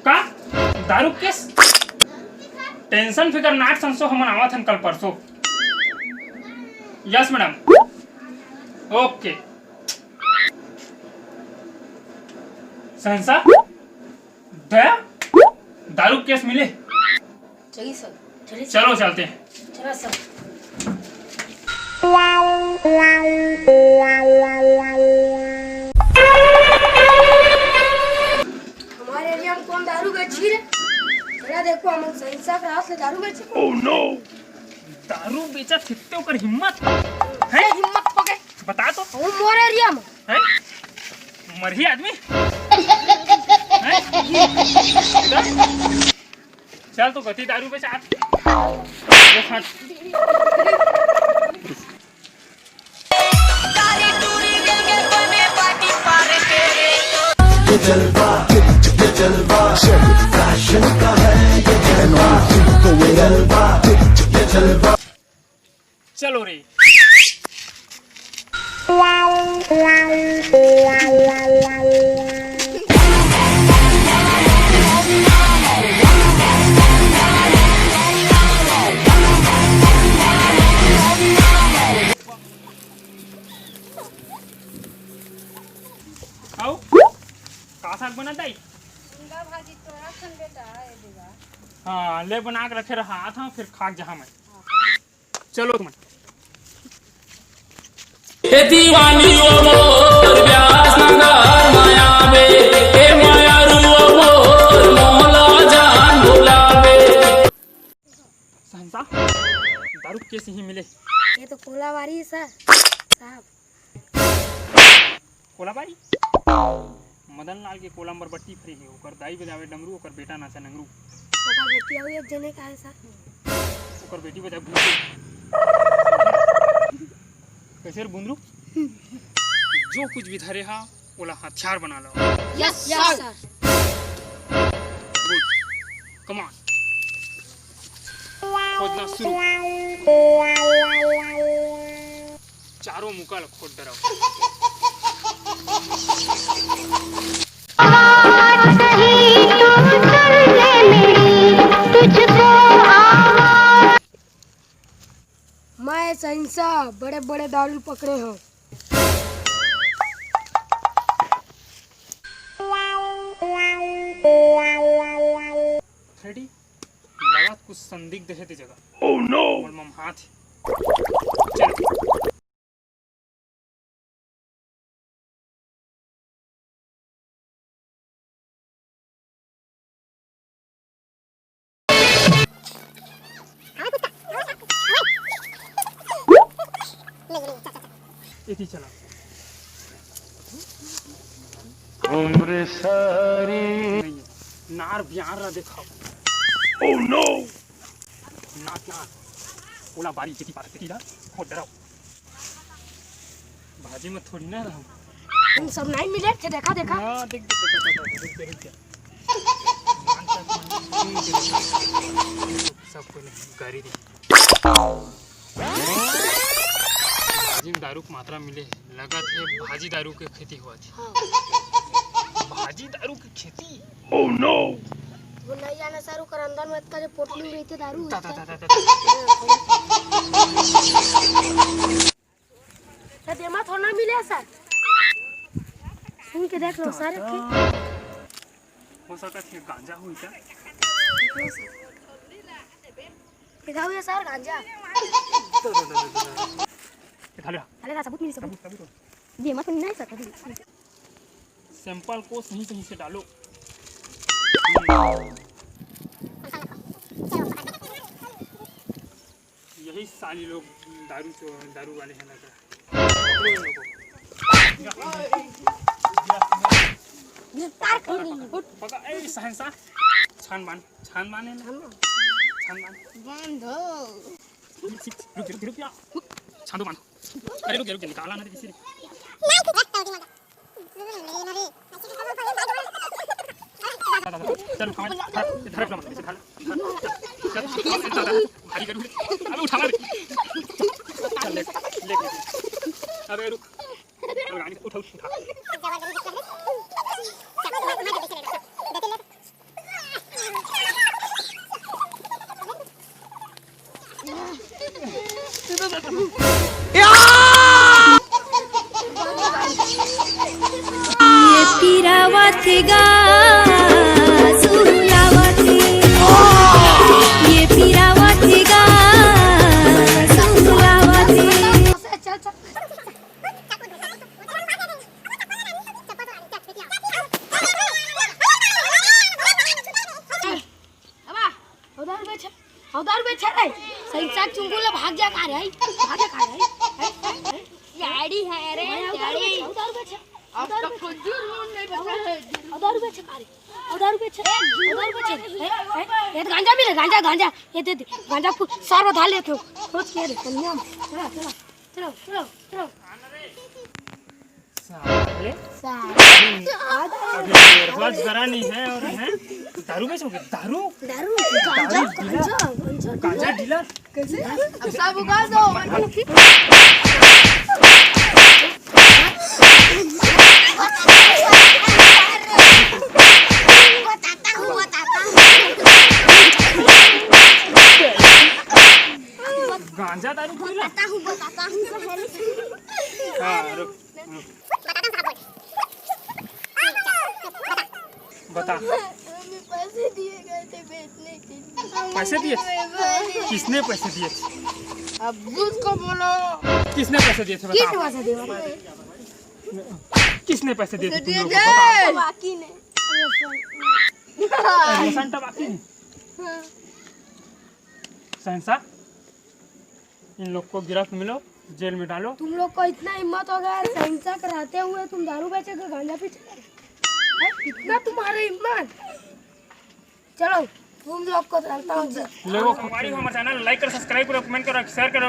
का दारू case tension फिकर नाट संसो हम आवत हन कल परसों। यस मैडम ओके सहसा दया दारू केस मिले चलिए सर चलो चलते हैं। चलो सर। हमारे एरिया में कौन दारू बेची रे? जरा देखो हम सहसा के हाथ से दारू बेचे। ओह नो दारू बेचा कितने ओकर हिम्मत है हिम्मत पके बता तो हम मोरे एरिया में है मरही आदमी है चल तो गति दारू बेच आज ये फाट ये जलवा फैशन का है ये जलवा चलो रे आओ का साग बना दाई भाजी तो रखन बेटा है देगा। हाँ ले बना के रखे रहा था फिर खाक जहाँ मैं चलो तुम ए दीवानी ओ मोर व्यास नगर माया बे ए माया रू ओ मोर मोहला जान बुलावे। सहसा दारू कैसे ही मिले ये तो कोलावारी है सर साहब। कोलाबारी मदन लाल के कोलंबर बट्टी फ्री है ओकर दाई बजावे डमरू ओकर बेटा नाचे नंगरू ओकर बेटी आउ एक जने का है सर। ओकर बेटी बजावे भूंडरू कैसे रे बुंदरू जो कुछ भी धरे हा ओला हथियार बना लो। Yes sir. Good come on खोजना शुरू चारों मुकाल खोद डराओ मैं सहसा बड़े बड़े दारू पकड़े हो। फ्रेडी लगा कुछ संदिग्ध है ते जगह ओह नो मम हाथ चलो इति चला उम्र सारी नहीं है नार बिहार रहा देखा ओह नो नार नार ओला बारी किती पार किती दा हो डराओ भाजी में थोड़ी ना रहूं तुम सब नहीं मिले थे देखा देखा। हां देख सब को गाड़ी दी भाजी में दारू की मात्रा मिले लगा थे भाजी दारू के खेती हुआ थी भाजी दारू की खेती ओह नो वो नहीं जाना सारू कर अंदर में इतना जो पोटली में रहते दारू ता ता ता ता सर देमा थोड़ा ना मिले सर। सुन के देख लो सारे हो सकता है गांजा हुई क्या दिखाओ ये सर गांजा खाली अरे का सबूत मिली सबूत सबूत ये मत नहीं सर कभी सैंपल को सही सही से डालो यही साली लोग दारू वाले हैं लगा पका ए सहनसा छान बान है ना छान बान बंद रुक या छान दो बान अरे रुक निकाला ना किसी चल उठा धर अपना मतलब धर भारी कर अबे उठा ले अबे रुक गाड़ी उठा और दारू बेच रहा है सही साथ चुंगुला भाग जा का रे भाग जा का रे गाड़ी है रे गाड़ी दारू बेच अब तक कुछ नहीं बचा है दारू बेच का रे दारू बेच ये गांजा मिले गांजा ये दे गांजा को सार बधा ले के रोज के दे कन्या चलो साले अभी रोज करानी है और है दारू बेचोगे दारू गांजा डीलर कैसे अब सब उगा दो गांजा दारू डीलर बताता हूँ हाँ रुक बता पैसे दिए गए थे बेचने के लिए पैसे दिए किसने पैसे दिए थे अब उसको बोलो किसने पैसे दिए थे किस बता वजह दे किसने पैसे दिए थे तुम लोग को दिए बताओ बाकी ने रोशन टबाकी ने सहनसा इन लोग को गिरफ्त मिलो जेल में डालो तुम लोग को इतना हिम्मत हो गया सहिंसा कराते हुए तुम दारू बेचोगे गांजा पीछे इतना तुम्हारा हिम्मत चलो तुम लोग को चलता हूँ लोगों को हमारी हमारे चैनल लाइक करो सब्सक्राइब करो कमेंट करो शेयर करो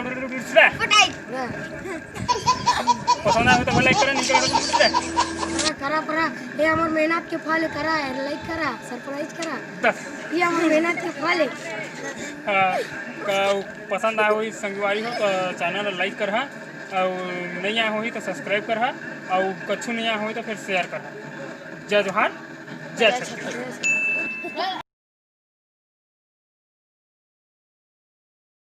पसंद आए तो लाइक करो नहीं करो करा परा ये हमार मेहनत के फल करा है लाइक करा सरप्राइज करा ये हमार मेहनत के फल है पसंद आए हुई संगवारी हो तो चैनल लाइक कर और नहीं आए हुई तो सब्सक्राइब कर और कछु नहीं आए हुई तो फिर शेयर कर जय जोहार जय छत्तीसगढ़।